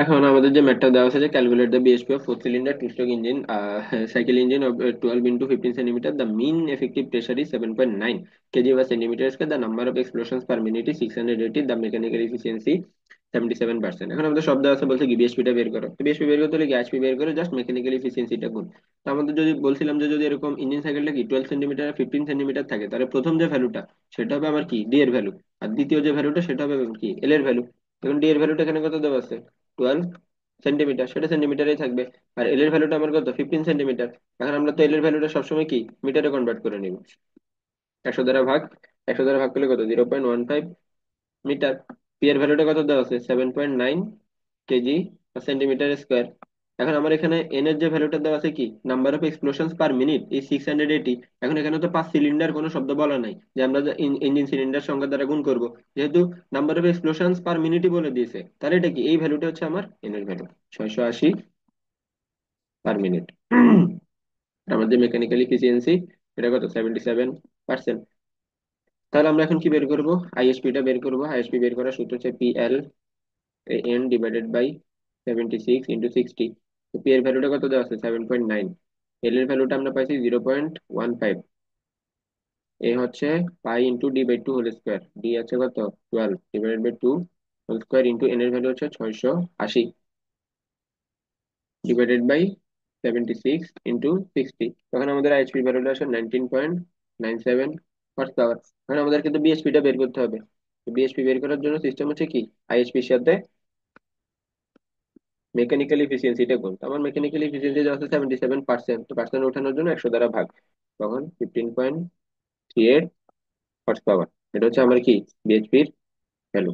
এখন আমাদের যে ম্যাটটা দেওয়া আছে যে calculate the BSP of four cylinder two stroke engine cycle engine of 12 × 15 centimetre, the mean effective pressure is 7.9 kg বা centimetre square, the number of explosions per minute is 680, the mechanical efficiency 77%। এখন আমাদের শব্দ আছে বলছে কি বিএসপিটা বের করো, তো বিএসপি বের করতে হলে এইচপি বের করে জাস্ট মেকানিক্যাল এফিসিয়েন্সিটা গুণ। তো আমাদের যদি বলছিলাম যে যদি এরকম ইঞ্জিন সাইকেলটা কি 12 সেন্টিমিটার 15 সেন্টিমিটার থাকে, তাহলে প্রথম যে ভ্যালুটা সেটা হবে আমার কি ডি এর ভ্যালু, আর দ্বিতীয় যে ভ্যালুটা সেটা হবে কি এল এর ভ্যালু। এখন ডি এর ভ্যালুটা এখানে কত দেওয়া আছে 12 সেন্টিমিটার, সেটা সেন্টিমিটারেই থাকবে। আর এল এর ভ্যালুটা আমার কত 15 সেন্টিমিটার। এখন আমরা তো এল এর ভ্যালুটা সবসময় কি মিটারে কনভার্ট করে নিব। 100 দ্বারা ভাগ, 100 দ্বারা ভাগ করলে কত 0.15 মিটার। পি এর ভ্যালুটা কত দেওয়া আছে 7.9 কেজি সেন্টিমিটার স্কোয়ার। এখন আমার এখানে এন এর যে ভ্যালুটা দেওয়া আছে কি number of explosions per minute এই 680। এখন এখানে তো 5 সিলিন্ডার কোনো শব্দ বলা নাই যে আমরা ইঞ্জিন সিলিন্ডার সংখ্যা দ্বারা গুণ করব, যেহেতু নাম্বার অফ এক্সপ্লোশনস পার মিনিটই বলে দিয়েছে, তাহলে এটা কি এই ভ্যালুটা হচ্ছে আমার এন এর ভ্যালু 680 পার মিনিট। আমার যে মেকানিক্যাল ইফিসিয়েন্সি এটা কত 77%। তাহলে আমরা এখন কি বের করব, আইএসপিটা বের করব। আইএসপি বের করার সূত্র হচ্ছে পিএল এন ডিভাইডেড বাই 76 × 60। তো পি এর ভ্যালুটা কত দেওয়া আছে 7.9, এল এর ভ্যালুটা আমরা পাইছি 0.15, এ হচ্ছে π × d/2 হোল স্কোয়ার, ডি আছে কত 12 divided by 2 whole square into N এর ভ্যালু হচ্ছে 680 ডিভাইডেড বাই 76 × 60। তখন আমাদের আইএসপি ভ্যালুটা আসে 19.97 হর্স পাওয়ার। এখন আমাদের কিন্তু বিএসপিটা বের করতে হবে। বিএসপি বের করার জন্য সিস্টেম হচ্ছে কি আইএসপির সাথে মেকানিক্যাল ইফিসিয়েন্সিটা গুণ। তো আমার মেকানিক্যাল ইফিসিয়েন্সি আছে 77%, তো পার্সেন্ট ওঠানোর জন্য 100 দ্বারা ভাগ, তখন 15.38 হর্স পাওয়ার। এটা হচ্ছে আমার কি বিএইচপির ভ্যালু।